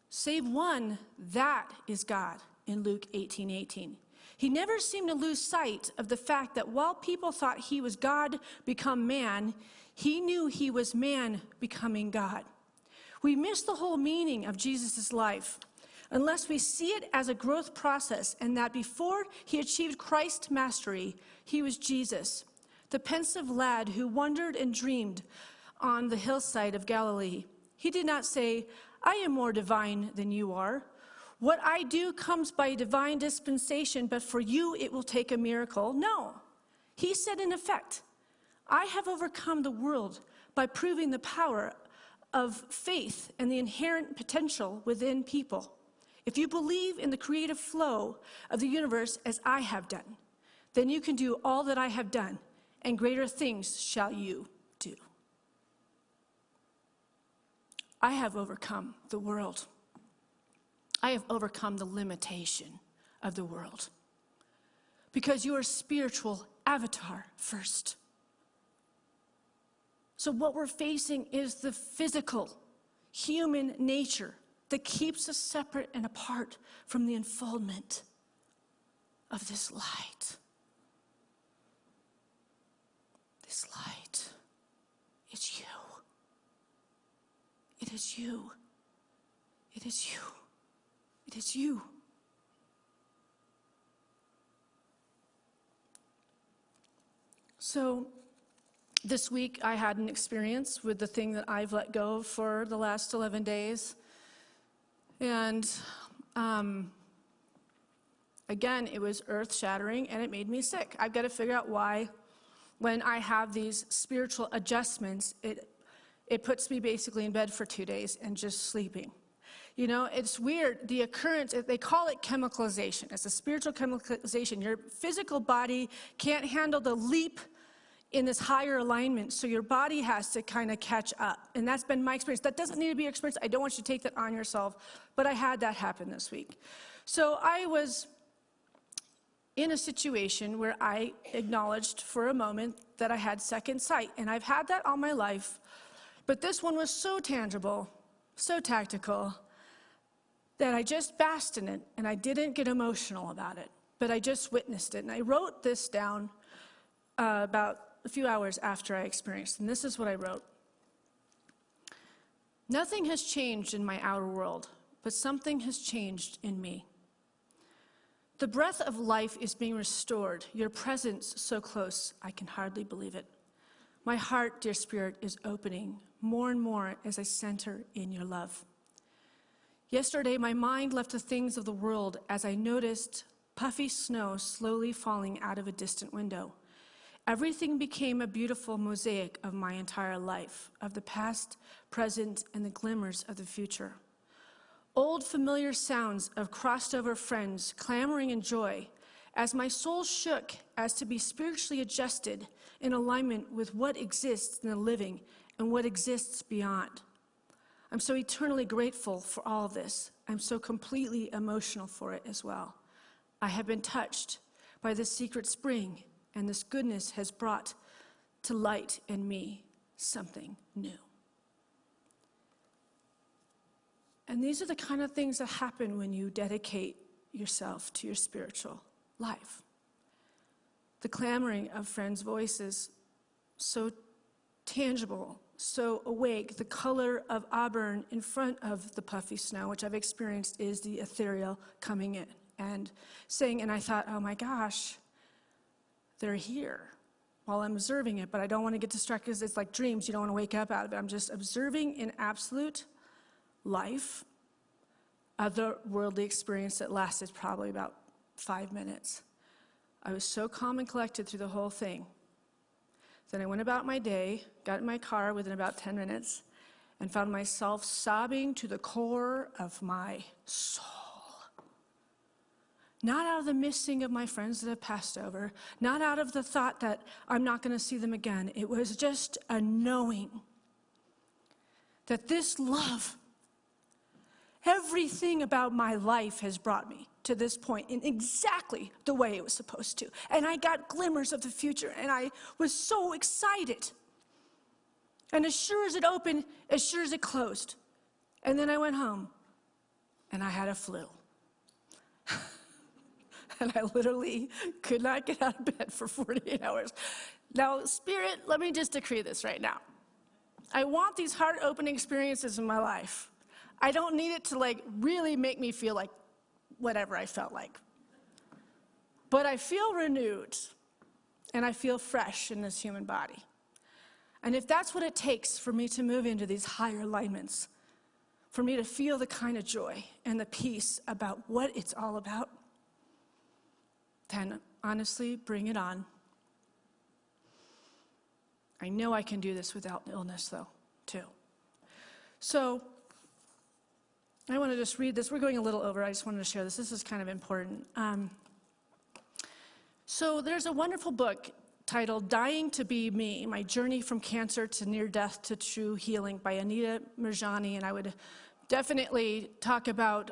save one, that is God," in Luke 18:18. He never seemed to lose sight of the fact that while people thought he was God become man, he knew he was man becoming God. We miss the whole meaning of Jesus' life unless we see it as a growth process, and that before he achieved Christ's mastery, he was Jesus, the pensive lad who wandered and dreamed on the hillside of Galilee. He did not say, "I am more divine than you are. What I do comes by divine dispensation, but for you it will take a miracle." No. He said, in effect, "I have overcome the world by proving the power of faith and the inherent potential within people. If you believe in the creative flow of the universe as I have done, then you can do all that I have done, and greater things shall you do." I have overcome the world. I have overcome the limitation of the world. Because you are a spiritual avatar first. So what we're facing is the physical, human nature that keeps us separate and apart from the unfoldment of this light. This light. It's you. It is you. It is you. It is you. So this week I had an experience with the thing that I've let go of for the last 11 days. And again, it was earth-shattering and it made me sick. I've got to figure out why, when I have these spiritual adjustments, it puts me basically in bed for 2 days and just sleeping. You know, it's weird. The occurrence, they call it chemicalization. It's a spiritual chemicalization. Your physical body can't handle the leap in this higher alignment, so your body has to kind of catch up. And that's been my experience. That doesn't need to be your experience. I don't want you to take that on yourself, but I had that happen this week. So I was in a situation where I acknowledged for a moment that I had second sight, and I've had that all my life, but this one was so tangible, so tactical, that I just basked in it, and I didn't get emotional about it, but I just witnessed it. And I wrote this down about a few hours after I experienced, and this is what I wrote. Nothing has changed in my outer world, but something has changed in me. The breath of life is being restored, your presence so close, I can hardly believe it. My heart, dear Spirit, is opening more and more as I center in your love. Yesterday, my mind left the things of the world as I noticed puffy snow slowly falling out of a distant window. Everything became a beautiful mosaic of my entire life, of the past, present, and the glimmers of the future. Old familiar sounds of crossed over friends clamoring in joy as my soul shook as to be spiritually adjusted in alignment with what exists in the living and what exists beyond. I'm so eternally grateful for all of this. I'm so completely emotional for it as well. I have been touched by this secret spring, and this goodness has brought to light in me something new. And these are the kind of things that happen when you dedicate yourself to your spiritual life. The clamoring of friends' voices, so tangible, so awake. The color of auburn in front of the puffy snow, which I've experienced, is the ethereal coming in and saying, and I thought, oh my gosh, they're here while I'm observing it, but I don't want to get distracted because it's like dreams. You don't want to wake up out of it. I'm just observing in absolute life otherworldly experience that lasted probably about 5 minutes. I was so calm and collected through the whole thing. Then I went about my day, got in my car within about 10 minutes, and found myself sobbing to the core of my soul. Not out of the missing of my friends that have passed over, not out of the thought that I'm not going to see them again. It was just a knowing that this love, everything about my life has brought me to this point in exactly the way it was supposed to. And I got glimmers of the future, and I was so excited. And as sure as it opened, as sure as it closed. And then I went home, and I had a flu. And I literally could not get out of bed for 48 hours. Now, Spirit, let me just decree this right now. I want these heart-opening experiences in my life. I don't need it to really make me feel like whatever I felt like. But I feel renewed, and I feel fresh in this human body. And if that's what it takes for me to move into these higher alignments, for me to feel the kind of joy and the peace about what it's all about, then honestly, bring it on. I know I can do this without illness, though, too. So I want to just read this. We're going a little over. I just wanted to share this. This is kind of important. So there's a wonderful book titled Dying to Be Me, My Journey from Cancer to Near Death to True Healing by Anita Mirjani. And I would definitely talk about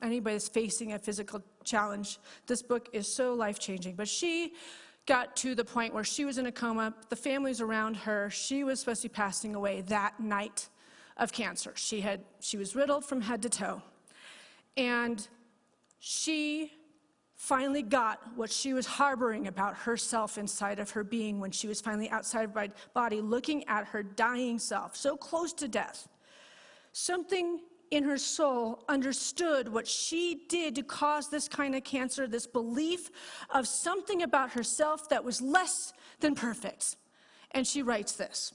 anybody that's facing a physical challenge. This book is so life-changing. But she got to the point where she was in a coma. The family's around her. She was supposed to be passing away that night of cancer. She was riddled from head to toe. And she finally got what she was harboring about herself inside of her being when she was finally outside of her body, looking at her dying self, so close to death. Something in her soul understood what she did to cause this kind of cancer, this belief of something about herself that was less than perfect. And she writes this.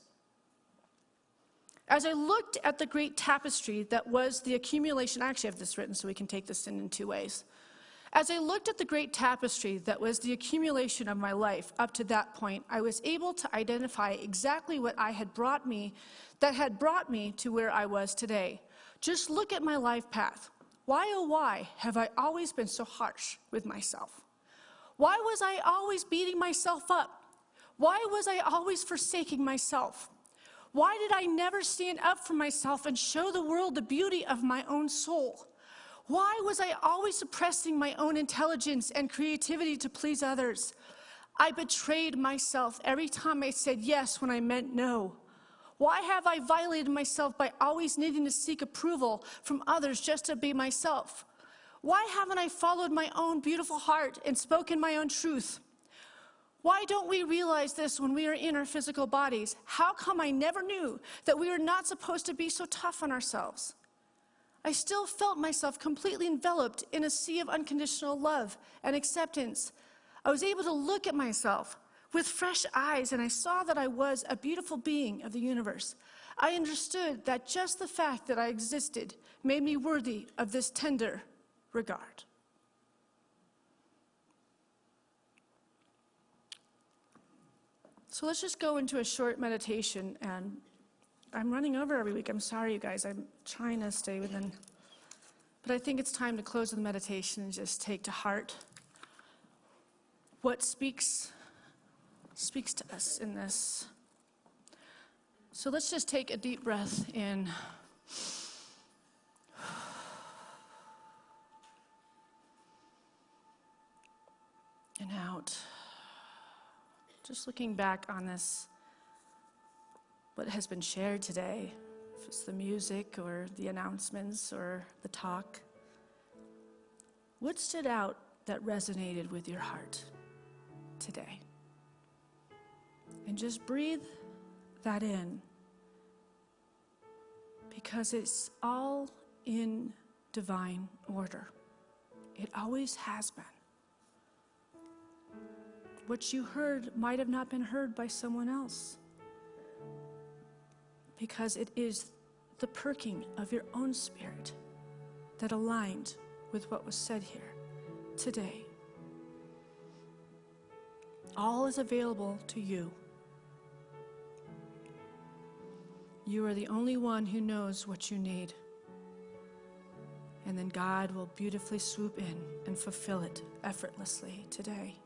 As I looked at the great tapestry that was the accumulation, I actually have this written so we can take this in two ways. As I looked at the great tapestry that was the accumulation of my life up to that point, I was able to identify exactly what had brought me to where I was today. Just look at my life path. Why, oh why, have I always been so harsh with myself? Why was I always beating myself up? Why was I always forsaking myself? Why did I never stand up for myself and show the world the beauty of my own soul? Why was I always suppressing my own intelligence and creativity to please others? I betrayed myself every time I said yes when I meant no. Why have I violated myself by always needing to seek approval from others just to be myself? Why haven't I followed my own beautiful heart and spoken my own truth? Why don't we realize this when we are in our physical bodies? How come I never knew that we were not supposed to be so tough on ourselves? I still felt myself completely enveloped in a sea of unconditional love and acceptance. I was able to look at myself with fresh eyes, and I saw that I was a beautiful being of the universe. I understood that just the fact that I existed made me worthy of this tender regard. So let's just go into a short meditation, and I'm running over every week. I'm sorry, you guys. I'm trying to stay within. But I think it's time to close the meditation and just take to heart what speaks to us in this. So let's just take a deep breath in. And out. Just looking back on this, what has been shared today, if it's the music or the announcements or the talk, what stood out that resonated with your heart today? And just breathe that in, because it's all in divine order. It always has been. What you heard might have not been heard by someone else, because it is the perking of your own spirit that aligned with what was said here today. All is available to you. You are the only one who knows what you need. And then God will beautifully swoop in and fulfill it effortlessly today.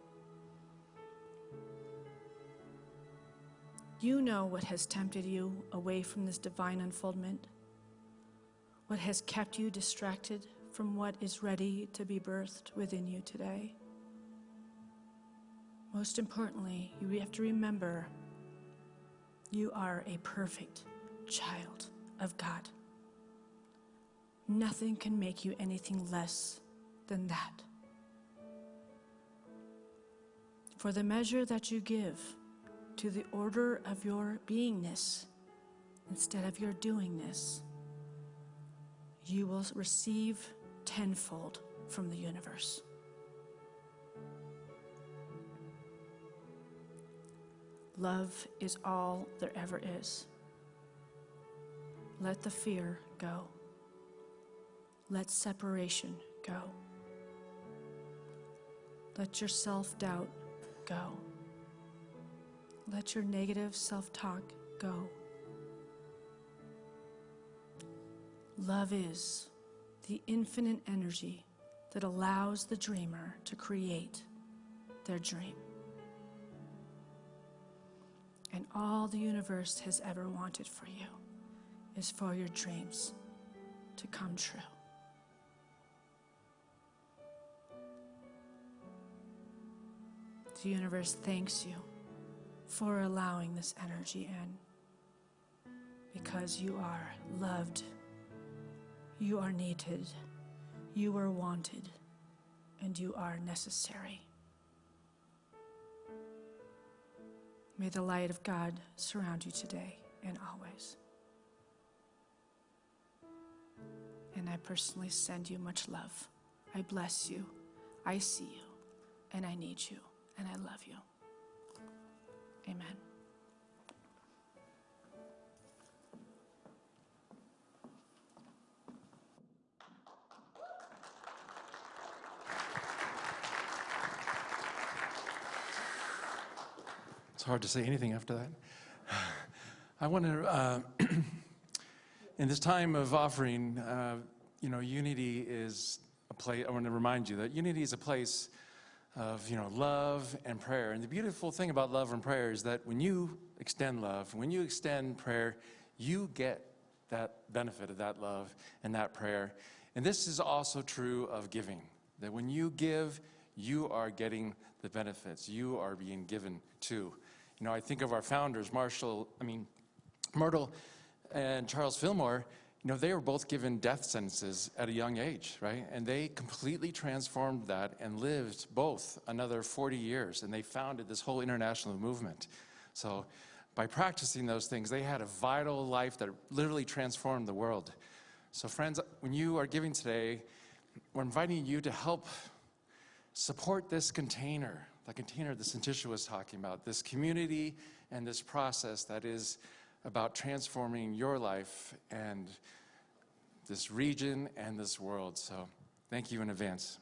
You know what has tempted you away from this divine unfoldment, what has kept you distracted from what is ready to be birthed within you today. Most importantly, you have to remember you are a perfect child of God. Nothing can make you anything less than that. For the measure that you give to the order of your beingness instead of your doingness, you will receive tenfold from the universe. Love is all there ever is. Let the fear go. Let separation go. Let your self-doubt go. Let your negative self-talk go. Love is the infinite energy that allows the dreamer to create their dream. And all the universe has ever wanted for you is for your dreams to come true. The universe thanks you for allowing this energy in, because you are loved, you are needed, you are wanted, and you are necessary. May the light of God surround you today and always. And I personally send you much love. I bless you. I see you. And I need you. And I love you. Amen. It's hard to say anything after that. I want to, in this time of offering, Unity is a place, I want to remind you that Unity is a place of, love and prayer. And the beautiful thing about love and prayer is that when you extend love, when you extend prayer, you get that benefit of that love and that prayer. And this is also true of giving, that when you give, you are getting the benefits. You are being given to. I think of our founders, Myrtle and Charles Fillmore. They were both given death sentences at a young age, right? And they completely transformed that and lived both another 40 years. And they founded this whole international movement. So by practicing those things, they had a vital life that literally transformed the world. So friends, when you are giving today, we're inviting you to help support this container, the container that Syntysche was talking about, this community and this process that is about transforming your life and this region and this world. So thank you in advance.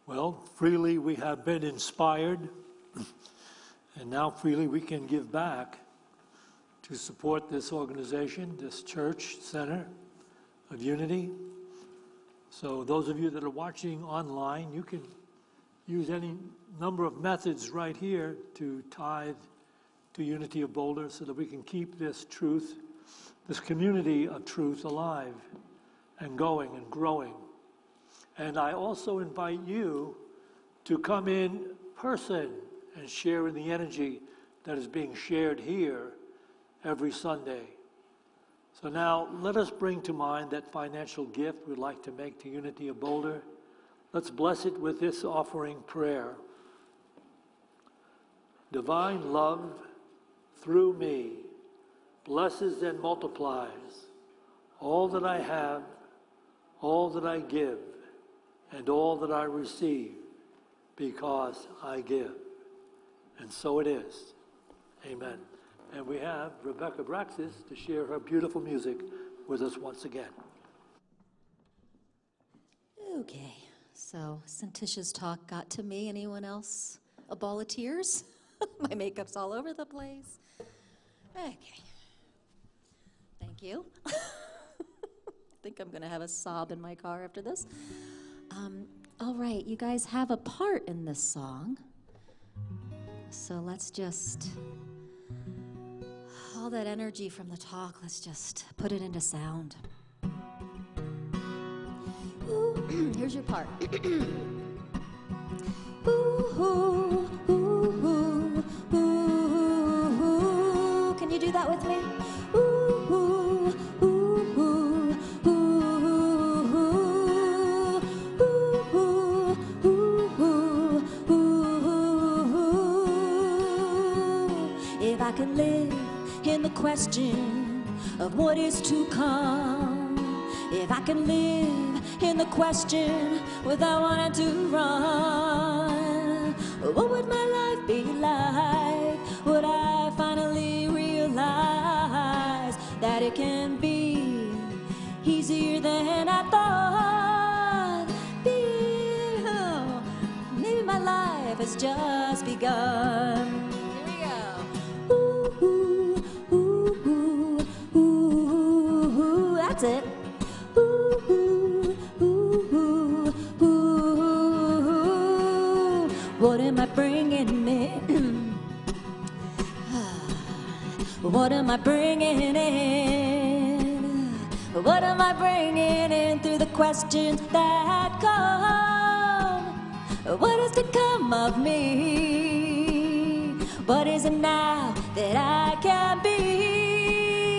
Well, freely we have been inspired, and now freely we can give back to support this organization, this church center of Unity. So those of you that are watching online, you can use any number of methods right here to tithe to Unity of Boulder so that we can keep this truth, this community of truth alive and going and growing. And I also invite you to come in person and share in the energy that is being shared here every Sunday. So now let us bring to mind that financial gift we'd like to make to Unity of Boulder. Let's bless it with this offering prayer. Divine love through me blesses and multiplies all that I have, all that I give, and all that I receive, because I give. And so it is. Amen. And we have Rebecca Abraxas to share her beautiful music with us once again. Okay, so Syntysche's talk got to me. Anyone else? A ball of tears? My makeup's all over the place. Okay. Thank you. I think I'm going to have a sob in my car after this. All right, you guys have a part in this song. So let's just, all that energy from the talk, let's just put it into sound. Ooh, here's your part. Ooh, ooh, ooh, ooh, ooh. Can you do that with me? Ooh, ooh, ooh, ooh, ooh, ooh, ooh, ooh. If I could live in the question of what is to come, if I can live in the question without wanting to run, what would my life be like? Would I finally realize that it can be easier than I thought? Maybe my life has just begun. That's it. Ooh, ooh, ooh, ooh, ooh. What am I bringing in? What am I bringing in? What am I bringing in through the questions that come? What is to come of me? What is it now that I can be?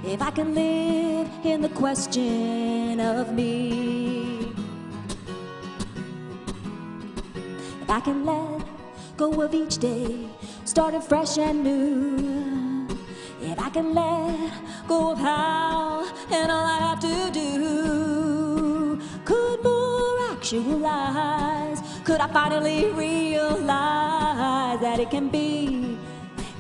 if I can live in the question of me. If I can let go of each day, starting fresh and new. If I can let go of how and all I have to do, could more actualize, could I finally realize that it can be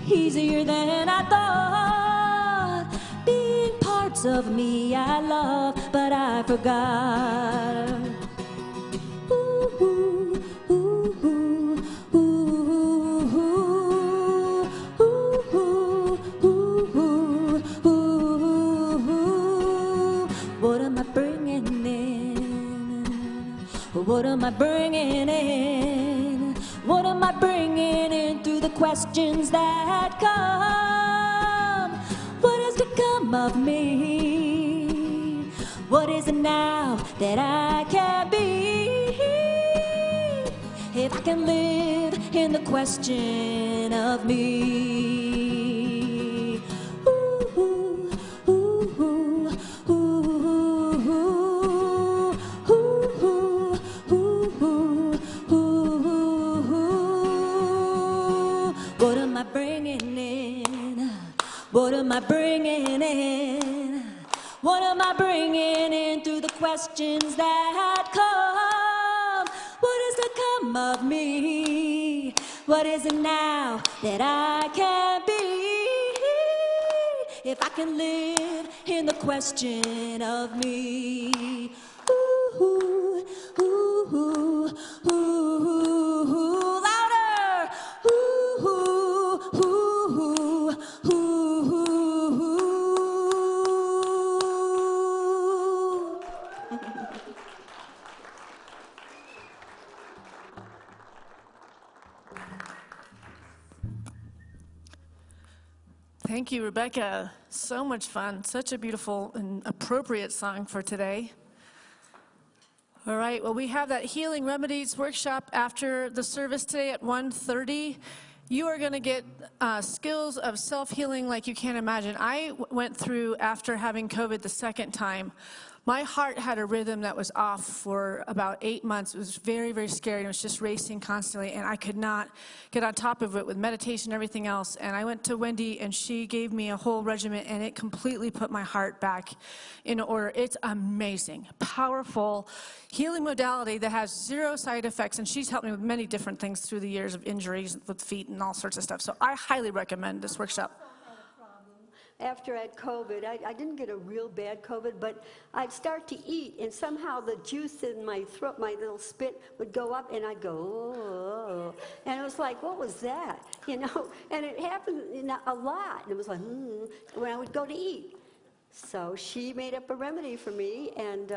easier than I thought, being parts of me I love but I forgot. Ooh, ooh, ooh, ooh, ooh, ooh, ooh, ooh, ooh. What am I bringing in? What am I bringing in? What am I bringing in through the questions that come? What is to come of me? What is it now that I can be? If I can live in the question of me. Ooh, ooh, ooh, ooh, ooh, ooh, ooh, ooh. What am I bringing in? What am I bringing in? What am I bringing in through the questions that come? What is to come of me? What is it now that I can be? If I can live in the question of me. Ooh, ooh, ooh, ooh, ooh, louder! Ooh, ooh, ooh, ooh, ooh. Thank you, Rebecca. So much fun. Such a beautiful and appropriate song for today. All right, well, we have that Healing Remedies workshop after the service today at 1:30. You are going to get skills of self-healing like you can't imagine. I went through, after having COVID the second time, my heart had a rhythm that was off for about 8 months. It was very, very scary. It was just racing constantly, and I could not get on top of it with meditation and everything else. And I went to Wendy, and she gave me a whole regimen, and it completely put my heart back in order. It's amazing, powerful healing modality that has zero side effects, and she's helped me with many different things through the years of injuries with feet and all sorts of stuff. So I highly recommend this workshop. After I had COVID, I didn't get a real bad COVID, but I'd start to eat, and somehow the juice in my throat, my little spit, would go up, and I'd go, oh. And it was like, what was that? You know, and it happened a lot. And it was like, when I would go to eat. So she made up a remedy for me, and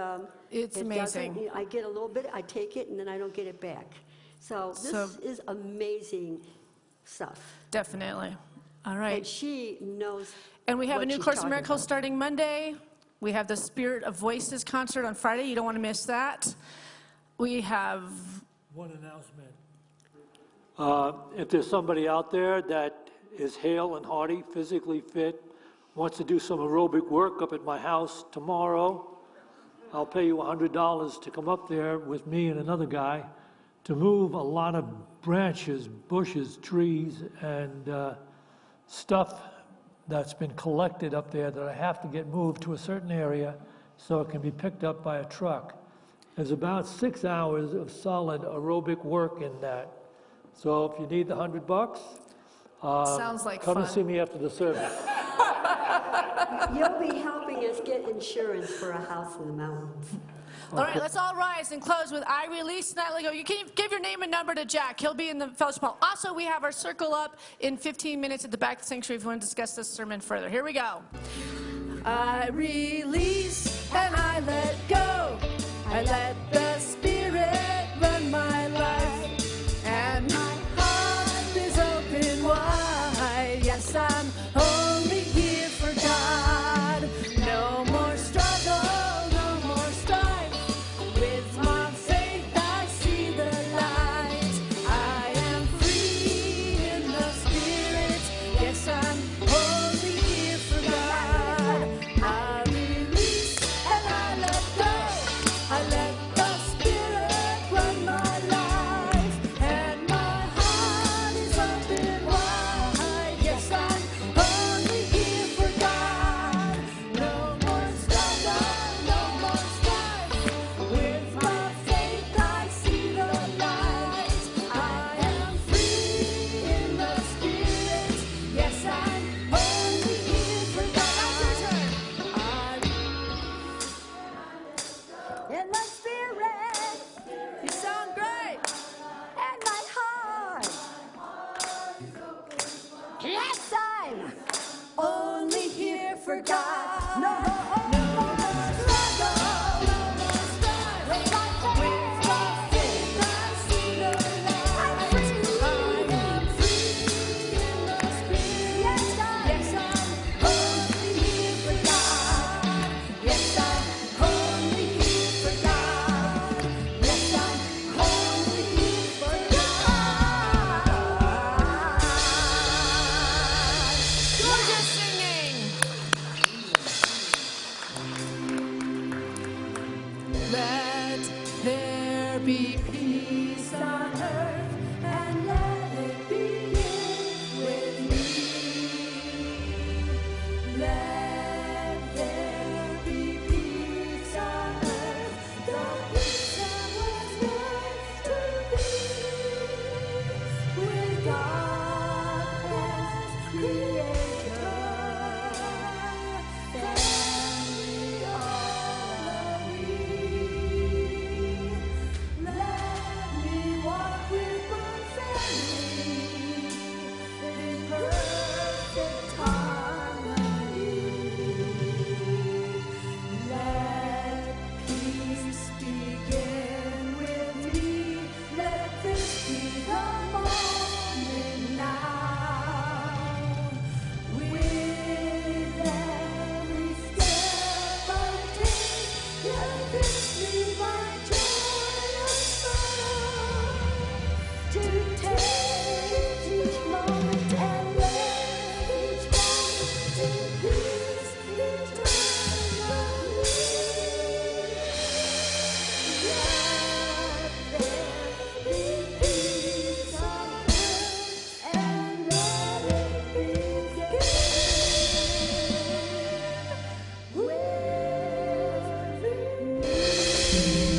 it's amazing. I get a little bit, I take it, and then I don't get it back. So this is amazing stuff. Definitely. All right. And she knows. And we have a new Course in Miracles starting Monday. We have the Spirit of Voices concert on Friday. You don't want to miss that. We have one announcement. If there's somebody out there that is hale and hearty, physically fit, wants to do some aerobic work up at my house tomorrow, I'll pay you $100 to come up there with me and another guy to move a lot of branches, bushes, trees, and stuff that's been collected up there that I have to get moved to a certain area so it can be picked up by a truck. There's about 6 hours of solid aerobic work in that. So if you need the $100, sounds like come fun. and see me after the service. You'll be helping us get insurance for a house in the mountains. All right, let's all rise and close with I release and I let go. You can give your name and number to Jack. He'll be in the fellowship hall. Also, we have our circle up in 15 minutes at the back of the sanctuary if you want to discuss this sermon further. Here we go. I release and I let go. I let the Spirit run my life. And my heart is open wide. Yes, I'm only here for God. No more struggle. be peace on earth, and let it begin with me. Let there be peace on earth, the peace that was meant to be, with God as creator, family all agree. Let me walk with my family in perfect harmony. Let peace begin with me. Let this be the moment now. With every step I take, let this be my joyous song. To take each moment and let each moment in peace eternally. Let there be peace on earth, and let it begin with me.